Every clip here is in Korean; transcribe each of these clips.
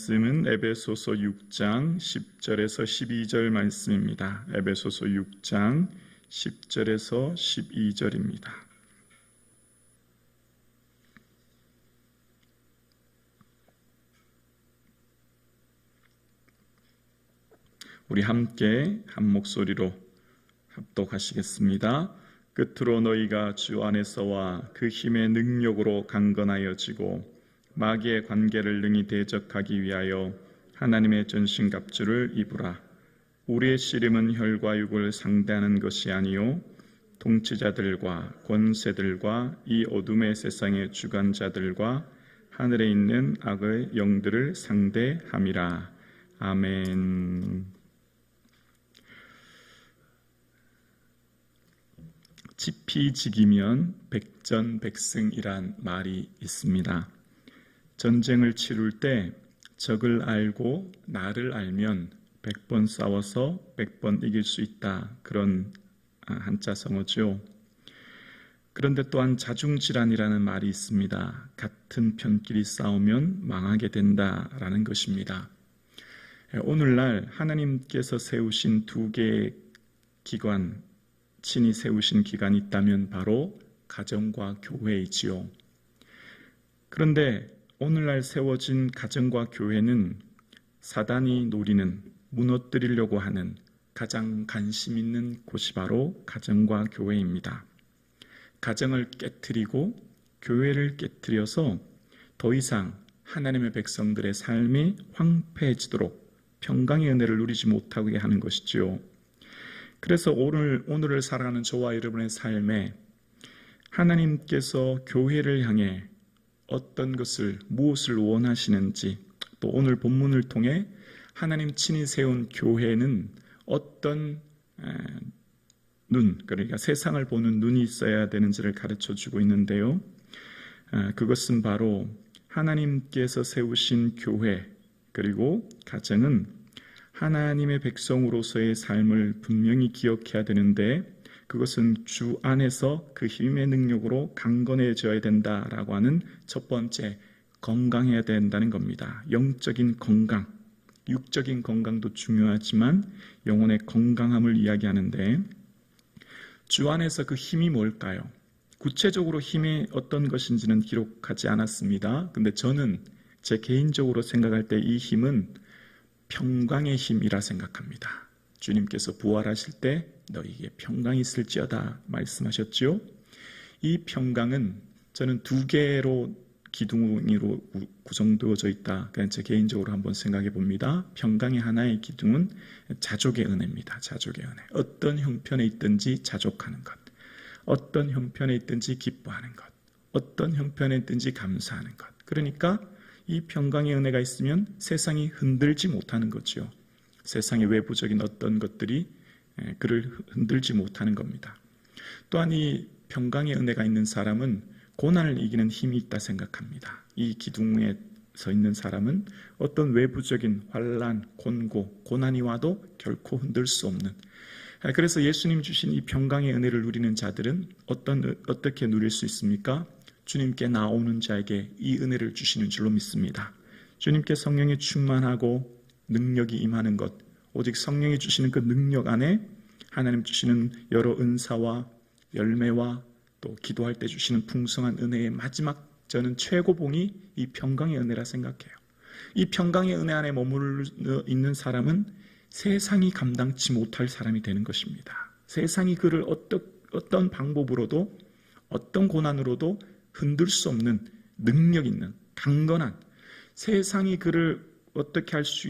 말씀은 에베소서 6장 10절에서 12절 말씀입니다. 에베소서 6장 10절에서 12절입니다. 우리 함께 한 목소리로 합독하시겠습니다. 끝으로 너희가 주 안에서와 그 힘의 능력으로 강건하여지고 마귀의 관계를 능히 대적하기 위하여 하나님의 전신갑주를 입으라. 우리의 씨름은 혈과 육을 상대하는 것이 아니요 통치자들과 권세들과 이 어둠의 세상의 주관자들과 하늘에 있는 악의 영들을 상대함이라. 아멘. 지피지기면 백전백승이란 말이 있습니다. 전쟁을 치룰 때 적을 알고 나를 알면 100번 싸워서 100번 이길 수 있다. 그런 한자성어죠. 그런데 또한 자중질환이라는 말이 있습니다. 같은 편끼리 싸우면 망하게 된다라는 것입니다. 오늘날 하나님께서 세우신 두 개의 기관, 친히 세우신 기관이 있다면 바로 가정과 교회이지요. 그런데 오늘날 세워진 가정과 교회는 사단이 노리는, 무너뜨리려고 하는 가장 관심 있는 곳이 바로 가정과 교회입니다. 가정을 깨트리고 교회를 깨트려서 더 이상 하나님의 백성들의 삶이 황폐해지도록 평강의 은혜를 누리지 못하게 하는 것이지요. 그래서 오늘을 살아가는 저와 여러분의 삶에 하나님께서 교회를 향해 어떤 것을, 무엇을 원하시는지, 또 오늘 본문을 통해 하나님 친히 세운 교회는 어떤 눈, 그러니까 세상을 보는 눈이 있어야 되는지를 가르쳐주고 있는데요. 그것은 바로 하나님께서 세우신 교회, 그리고 가정은 하나님의 백성으로서의 삶을 분명히 기억해야 되는데, 그것은 주 안에서 그 힘의 능력으로 강건해져야 된다라고 하는 첫 번째, 건강해야 된다는 겁니다. 영적인 건강, 육적인 건강도 중요하지만 영혼의 건강함을 이야기하는데, 주 안에서 그 힘이 뭘까요? 구체적으로 힘이 어떤 것인지는 기록하지 않았습니다. 근데 저는 제 개인적으로 생각할 때 이 힘은 평강의 힘이라 생각합니다. 주님께서 부활하실 때 너희에게 평강이 있을지어다 말씀하셨지요. 이 평강은 저는 두 개로 기둥으로 구성되어져 있다. 그냥 제 개인적으로 한번 생각해 봅니다. 평강의 하나의 기둥은 자족의 은혜입니다. 자족의 은혜. 어떤 형편에 있든지 자족하는 것, 어떤 형편에 있든지 기뻐하는 것, 어떤 형편에 있든지 감사하는 것. 그러니까 이 평강의 은혜가 있으면 세상이 흔들지 못하는 거죠. 세상의 외부적인 어떤 것들이 그를 흔들지 못하는 겁니다. 또한 이 평강의 은혜가 있는 사람은 고난을 이기는 힘이 있다 생각합니다. 이 기둥에 서 있는 사람은 어떤 외부적인 환난, 곤고, 고난이 와도 결코 흔들 수 없는, 그래서 예수님 주신 이 평강의 은혜를 누리는 자들은 어떻게 누릴 수 있습니까? 주님께 나오는 자에게 이 은혜를 주시는 줄로 믿습니다. 주님께 성령이 충만하고 능력이 임하는 것, 오직 성령이 주시는 그 능력 안에 하나님 주시는 여러 은사와 열매와 또 기도할 때 주시는 풍성한 은혜의 마지막, 저는 최고봉이 이 평강의 은혜라 생각해요. 이 평강의 은혜 안에 머물러 있는 사람은 세상이 감당치 못할 사람이 되는 것입니다. 세상이 그를 어떤 방법으로도, 어떤 고난으로도 흔들 수 없는 능력 있는, 강건한, 세상이 그를 어떻게 할 수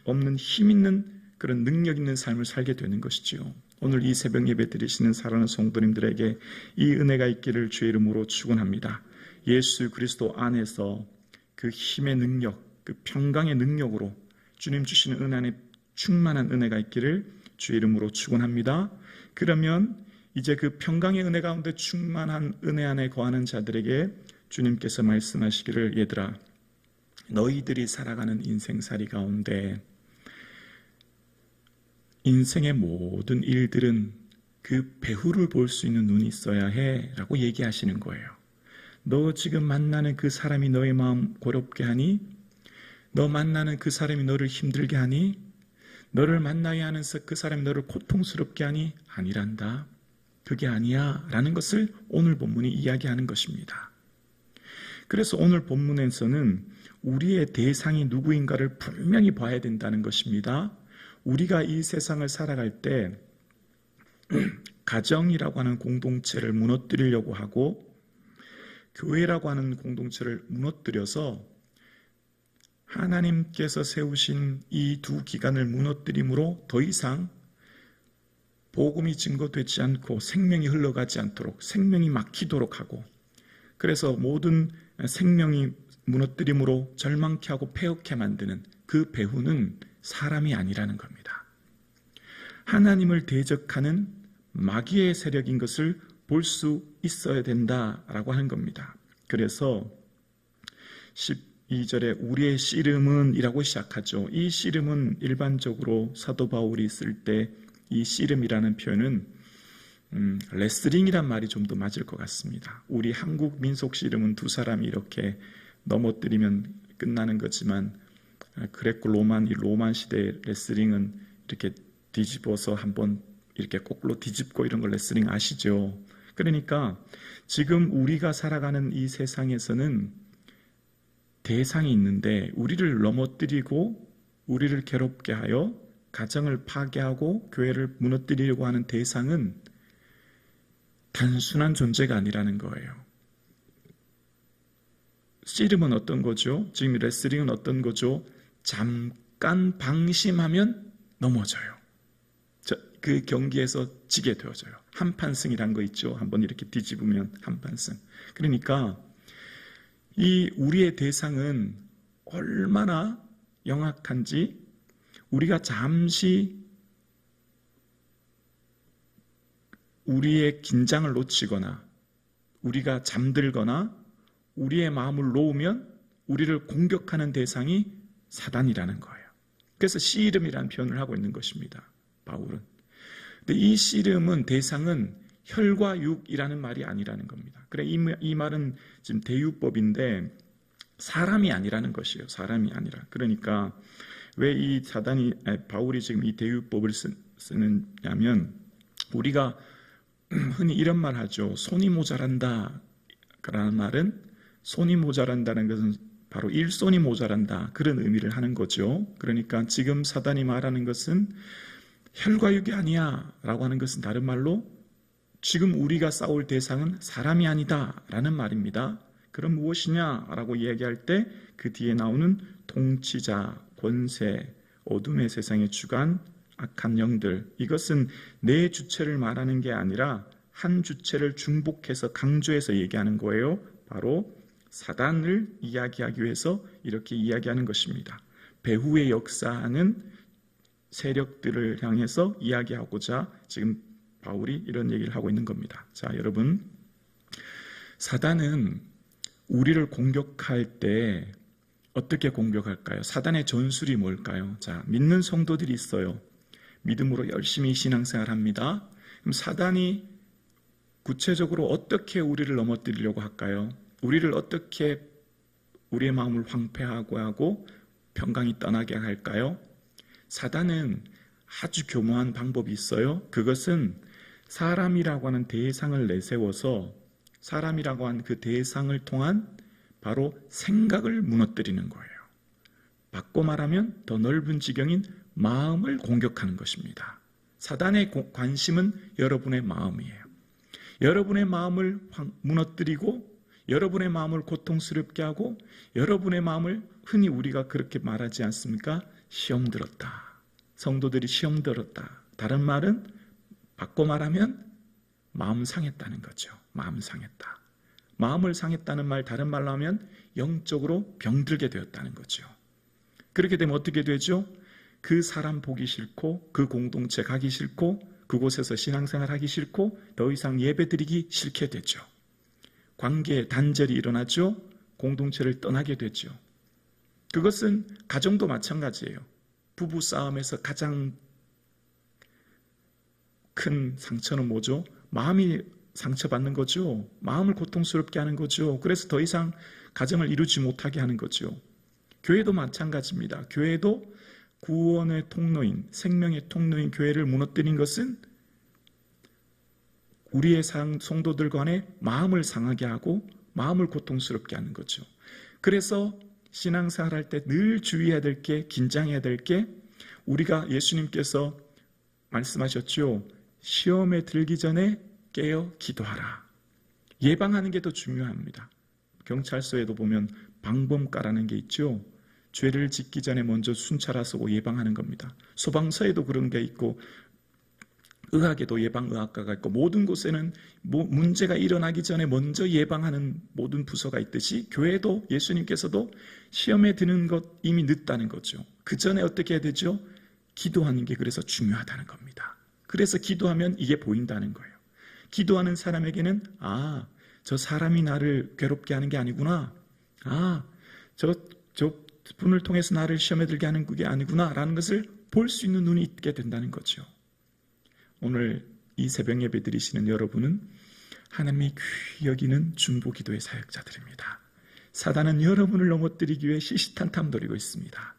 없는 힘 있는 그런 능력 있는 삶을 살게 되는 것이지요. 오늘 이 새벽 예배 드리시는 사랑하는 성도님들에게 이 은혜가 있기를 주의 이름으로 축원합니다. 예수 그리스도 안에서 그 힘의 능력, 그 평강의 능력으로 주님 주시는 은혜 안에 충만한 은혜가 있기를 주의 이름으로 축원합니다. 그러면 이제 그 평강의 은혜 가운데 충만한 은혜 안에 거하는 자들에게 주님께서 말씀하시기를, 얘들아, 너희들이 살아가는 인생살이 가운데 인생의 모든 일들은 그 배후를 볼 수 있는 눈이 있어야 해 라고 얘기하시는 거예요. 너 지금 만나는 그 사람이 너의 마음 고렵게 하니 너 만나는 그 사람이 너를 힘들게 하니? 너를 만나야 하는 그 사람이 너를 고통스럽게 하니? 아니란다. 그게 아니야 라는 것을 오늘 본문이 이야기하는 것입니다. 그래서 오늘 본문에서는 우리의 대상이 누구인가를 분명히 봐야 된다는 것입니다. 우리가 이 세상을 살아갈 때 가정이라고 하는 공동체를 무너뜨리려고 하고 교회라고 하는 공동체를 무너뜨려서 하나님께서 세우신 이 두 기관을 무너뜨림으로 더 이상 복음이 증거되지 않고 생명이 흘러가지 않도록 생명이 막히도록 하고 그래서 모든 생명이 무너뜨림으로 절망케 하고 패역케 만드는 그 배후는 사람이 아니라는 겁니다. 하나님을 대적하는 마귀의 세력인 것을 볼 수 있어야 된다라고 하는 겁니다. 그래서 12절에 우리의 씨름은 이라고 시작하죠. 이 씨름은 일반적으로 사도 바울이 쓸 때 이 씨름이라는 표현은 레슬링이란 말이 좀 더 맞을 것 같습니다. 우리 한국 민속 씨름은 두 사람이 이렇게 넘어뜨리면 끝나는 거지만 그레코 로만 시대 레슬링은 이렇게 뒤집어서 한번 이렇게 거꾸로 뒤집고 이런 걸 레슬링 아시죠? 그러니까 지금 우리가 살아가는 이 세상에서는 대상이 있는데 우리를 넘어뜨리고 우리를 괴롭게 하여 가정을 파괴하고 교회를 무너뜨리려고 하는 대상은 단순한 존재가 아니라는 거예요. 씨름은 어떤 거죠? 지금 레슬링은 어떤 거죠? 잠깐 방심하면 넘어져요. 그 경기에서 지게 되어져요. 한판승이란 거 있죠. 한번 이렇게 뒤집으면 한판승. 그러니까 이 우리의 대상은 얼마나 영악한지 우리가 잠시 우리의 긴장을 놓치거나 우리가 잠들거나 우리의 마음을 놓으면 우리를 공격하는 대상이 사단이라는 거예요. 그래서 씨름이라는 표현을 하고 있는 것입니다. 바울은. 근데 이 씨름은 대상은 혈과 육이라는 말이 아니라는 겁니다. 그래 이 말은 지금 대유법인데 사람이 아니라는 것이에요. 사람이 아니라. 그러니까 왜 이 바울이 지금 이 대유법을 쓰느냐면 우리가 흔히 이런 말 하죠. 손이 모자란다 라는 말은 손이 모자란다는 것은 바로 일손이 모자란다 그런 의미를 하는 거죠. 그러니까 지금 사단이 말하는 것은 혈과 육이 아니야 라고 하는 것은 다른 말로 지금 우리가 싸울 대상은 사람이 아니다 라는 말입니다. 그럼 무엇이냐 라고 이야기할 때 그 뒤에 나오는 통치자, 권세, 어둠의 세상의 주관, 악한 영들 이것은 내 주체를 말하는 게 아니라 한 주체를 중복해서 강조해서 얘기하는 거예요. 바로 사단을 이야기하기 위해서 이렇게 이야기하는 것입니다. 배후의 역사하는 세력들을 향해서 이야기하고자 지금 바울이 이런 얘기를 하고 있는 겁니다. 자, 여러분, 사단은 우리를 공격할 때 어떻게 공격할까요? 사단의 전술이 뭘까요? 자, 믿는 성도들이 있어요. 믿음으로 열심히 신앙생활합니다. 그럼 사단이 구체적으로 어떻게 우리를 넘어뜨리려고 할까요? 우리를 어떻게 우리의 마음을 황폐하고 하고 평강이 떠나게 할까요? 사단은 아주 교묘한 방법이 있어요. 그것은 사람이라고 하는 대상을 내세워서 사람이라고 하는 그 대상을 통한 바로 생각을 무너뜨리는 거예요. 바꿔 말하면 더 넓은 지경인 마음을 공격하는 것입니다. 사단의 관심은 여러분의 마음이에요. 여러분의 마음을 무너뜨리고 여러분의 마음을 고통스럽게 하고 여러분의 마음을 흔히 우리가 그렇게 말하지 않습니까? 시험 들었다. 성도들이 시험 들었다. 다른 말은 바꿔 말하면 마음 상했다는 거죠. 마음 상했다. 마음을 상했다는 말 다른 말로 하면 영적으로 병들게 되었다는 거죠. 그렇게 되면 어떻게 되죠? 그 사람 보기 싫고 그 공동체 가기 싫고 그곳에서 신앙생활 하기 싫고 더 이상 예배드리기 싫게 되죠. 관계 단절이 일어나죠. 공동체를 떠나게 되죠. 그것은 가정도 마찬가지예요. 부부 싸움에서 가장 큰 상처는 뭐죠? 마음이 상처받는 거죠. 마음을 고통스럽게 하는 거죠. 그래서 더 이상 가정을 이루지 못하게 하는 거죠. 교회도 마찬가지입니다. 교회도 구원의 통로인, 생명의 통로인 교회를 무너뜨린 것은 우리의 성도들 간에 마음을 상하게 하고 마음을 고통스럽게 하는 거죠. 그래서 신앙생활 할 때 늘 주의해야 될 게, 긴장해야 될 게, 우리가 예수님께서 말씀하셨죠. 시험에 들기 전에 깨어 기도하라. 예방하는 게 더 중요합니다. 경찰서에도 보면 방범가라는 게 있죠. 죄를 짓기 전에 먼저 순찰하고 예방하는 겁니다. 소방서에도 그런 게 있고 의학에도 예방의학과가 있고 모든 곳에는 문제가 일어나기 전에 먼저 예방하는 모든 부서가 있듯이 교회도 예수님께서도 시험에 드는 것 이미 늦다는 거죠. 그 전에 어떻게 해야 되죠? 기도하는 게 그래서 중요하다는 겁니다. 그래서 기도하면 이게 보인다는 거예요. 기도하는 사람에게는 저 사람이 나를 괴롭게 하는 게 아니구나. 저 분을 통해서 나를 시험에 들게 하는 그게 아니구나 라는 것을 볼 수 있는 눈이 있게 된다는 거죠. 오늘 이 새벽 예배 드리시는 여러분은 하나님이 귀히 여기는 중보기도의 사역자들입니다. 사단은 여러분을 넘어뜨리기 위해 시시탄탄 노리고 있습니다.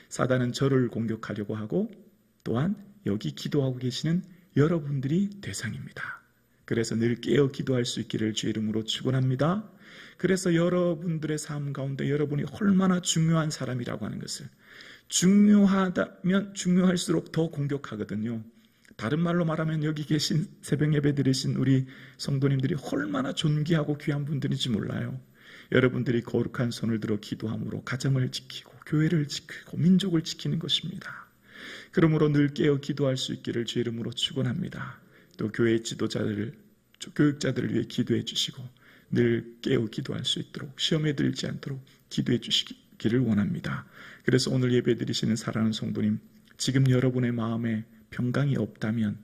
사단은 저를 공격하려고 하고 또한 여기 기도하고 계시는 여러분들이 대상입니다. 그래서 늘 깨어 기도할 수 있기를 주의 이름으로 축원합니다. 그래서 여러분들의 삶 가운데 여러분이 얼마나 중요한 사람이라고 하는 것을, 중요하다면 중요할수록 더 공격하거든요. 다른 말로 말하면 여기 계신 새벽 예배 드리신 우리 성도님들이 얼마나 존귀하고 귀한 분들인지 몰라요. 여러분들이 거룩한 손을 들어 기도함으로 가정을 지키고 교회를 지키고 민족을 지키는 것입니다. 그러므로 늘 깨어 기도할 수 있기를 주의 이름으로 축원합니다. 또 교회 지도자들, 교육자들을 위해 기도해 주시고 늘 깨어 기도할 수 있도록, 시험에 들지 않도록 기도해 주시기를 원합니다. 그래서 오늘 예배 드리시는 사랑하는 성도님, 지금 여러분의 마음에 평강이 없다면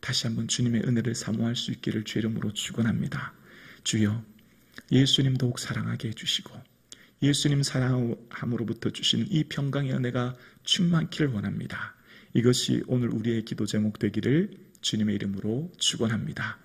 다시 한번 주님의 은혜를 사모할 수 있기를 주의 이름으로 축원합니다. 주여, 예수님 더욱 사랑하게 해주시고 예수님 사랑함으로부터 주시는 이 평강의 은혜가 충만키를 원합니다. 이것이 오늘 우리의 기도 제목 되기를 주님의 이름으로 축원합니다.